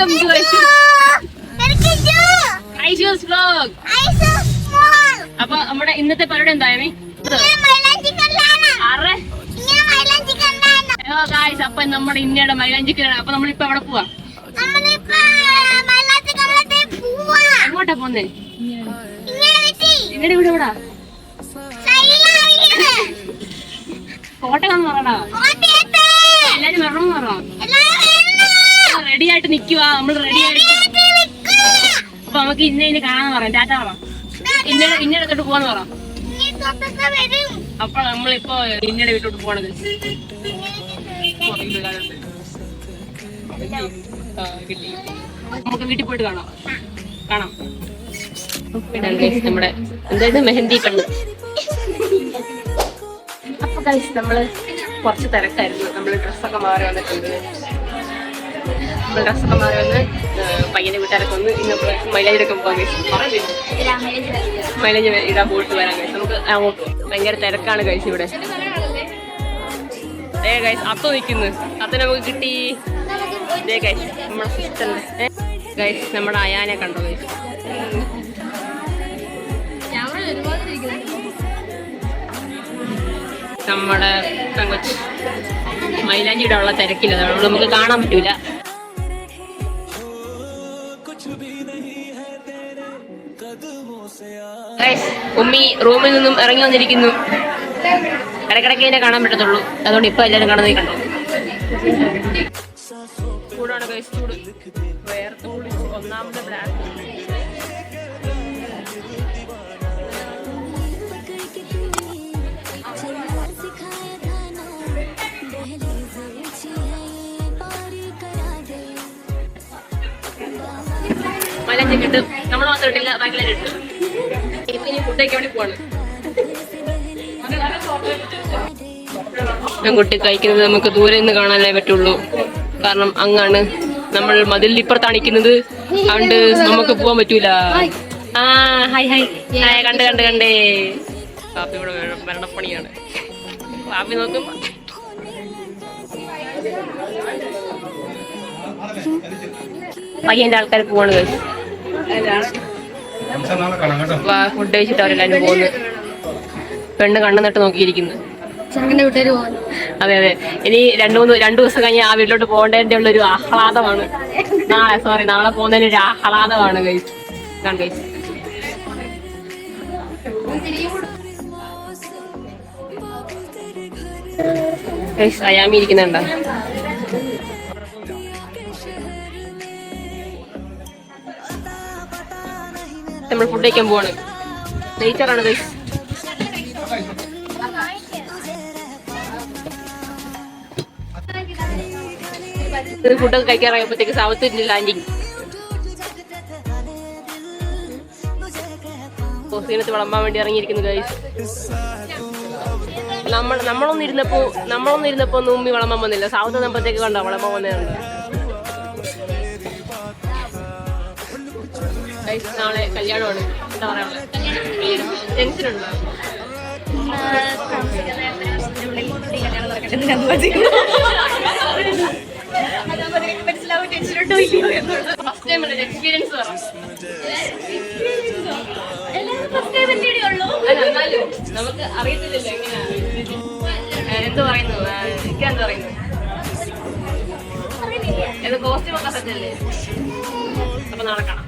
Welcome to Aishu's vlog. അപ്പൊ നമ്മുടെ ഇന്നത്തെ പരിപാടി എന്തായാലും അപ്പൊ നമ്മുടെ ഇന്ത്യയുടെ മൈലാഞ്ചിക്കലാണ്. അപ്പൊ നമ്മളിപ്പോ എവിടെ പോവാ? എങ്ങോട്ടാ പോന്നേ? നിങ്ങളുടെ വീട് എവിടാ? കോട്ടയം പറയടാ. എല്ലാരും വരണം പറ. റെഡി ആയിട്ട് നിക്കുവാ. നമ്മൾ റെഡി ആയിട്ട് അപ്പൊ നമുക്ക് ഇന്ന കാണാന്ന് പറയാം. ടാറ്റ പറ. ഇന്നടത്തോട്ട് പോവാന്ന് പറ. അപ്പൊ നമ്മളിപ്പോ ഇന്നയുടെ വീട്ടിലോട്ട് പോണത്. നമുക്ക് വീട്ടിൽ പോയിട്ട് കാണാം. നമ്മുടെ എന്തായാലും മെഹന്തി കണ്ടു. അപ്പൊ കഴിച്ച് നമ്മള് കുറച്ച് തിരക്കായിരുന്നു. നമ്മള് ഡ്രസ്സൊക്കെ മാറി വന്നിട്ടുണ്ട്. ഡ്രസ്സൊക്കെ മാറി വന്ന് പയ്യന്റെ വീട്ടുകാരൊക്കെ വന്ന് ഇന്ന് മൈലേജൊക്കെ പോകാൻ കഴിച്ചു. മൈലേജ് ഇടാൻ പോയിട്ട് വരാൻ കഴിച്ചു. നമുക്ക് അങ്ങോട്ട് ഭയങ്കര തിരക്കാണ് കഴിച്ചു ഇവിടെ. ഗൈസ് അത്ത നിൽക്കുന്നു. അത്ത നമുക്ക് കിട്ടി. ഗൈസ് നമ്മുടെ സിസ്റ്ററിന്റെ ഗൈസ് നമ്മുടെ അയാനെ കണ്ടോ ഗൈസ്? നമ്മുടെ പെങ്കൊച്ച് മൈലാഞ്ചി ഇടാനുള്ള തിരക്കില്ല. അതുകൊണ്ട് നമുക്ക് കാണാൻ പറ്റൂല. ഉമ്മി റൂമിൽ നിന്നും ഇറങ്ങി വന്നിരിക്കുന്നു. ഇടക്കിടയ്ക്ക് ഇതിനെ കാണാൻ പറ്റത്തുള്ളൂ. അതുകൊണ്ട് ഇപ്പൊ എല്ലാവരും കാണുന്നത് കണ്ടോ? ചൂടാണ് ഗൈസ്, ചൂട്. വേർത്തുകൂടി ഒന്നാമത്തെ ബ്ലാക്ക്. മൈലാഞ്ചി ഇട്ട് നമ്മൾ മാത്രം ഇട്ടില്ല, ബാക്കിലേക്ക് ഇട്ടു. ഇനി ഫുഡൊക്കെ വേണ്ടി പോവാണ്. കുട്ടി കഴിക്കുന്നത് നമുക്ക് ദൂരെ നിന്ന് കാണാനേ പറ്റുള്ളൂ. കാരണം അങ്ങാണ് നമ്മൾ മതിലിൽ ഇപ്പുറത്താണ് നിൽക്കുന്നത്. അതുകൊണ്ട് നമുക്ക് പോവാൻ പറ്റൂല. Hi hi hi. കണ്ടേ പാപ്പി ഇവിടെ മരണപ്പണിയാണ്. പാപ്പി നോക്കും. പയ്യന്റെ ആൾക്കാർ പോവാണ്. ഫുഡ് കഴിച്ചിട്ട് അവരെല്ലാരും പോകുന്നു. പെണ്ണ് കണ്ണു നട്ട് നോക്കിയിരിക്കുന്നു. അതെ അതെ. ഇനി രണ്ടു ദിവസം കഴിഞ്ഞ് ആ വീട്ടിലോട്ട് പോകേണ്ടതിന്റെ ഉള്ളൊരു ആഹ്ലാദമാണ്. നാളെ പോകുന്നതിന് ഒരു ആഹ്ലാദമാണ് ഗൈസ്. ഗൈസ് അയാമി ഇരിക്കുന്നുണ്ടോ? നമ്മൾ ഫുഡ് കഴിക്കാൻ പോവാണ്. നെയ്ച്ചറാണ് ഗൈസ്. ഫുഡൊക്കെ കഴിക്കാറായപ്പോഴത്തേക്ക് സാവത്ത് ലാൻഡിങ്. കോസീനത്ത് വിളമ്പാൻ വേണ്ടി ഇറങ്ങിയിരിക്കുന്നു ഗൈസ്. നമ്മളൊന്നിരുന്നപ്പോ ഒന്നും ഉമ്മി വിളമ്പാൻ വന്നില്ല. സാവത്ത് വന്നപ്പോഴത്തേക്ക് കണ്ടോ വിളമ്പാൻ വന്നതുണ്ട്. നാളെ കല്യാണമാണ്. എന്താ പറയാനുള്ളത്? ടെൻഷനുണ്ടോ? എക്സ്പീരിയൻസ് നമുക്ക് അറിയത്തില്ലല്ലോ എങ്ങനെയാ. എന്ത് പറയുന്നു? എന്താ പറയുന്നു? കോസ്റ്റ്യൂമൊക്കെ സെറ്റല്ലേ? അപ്പൊ നാളെ കാണാം.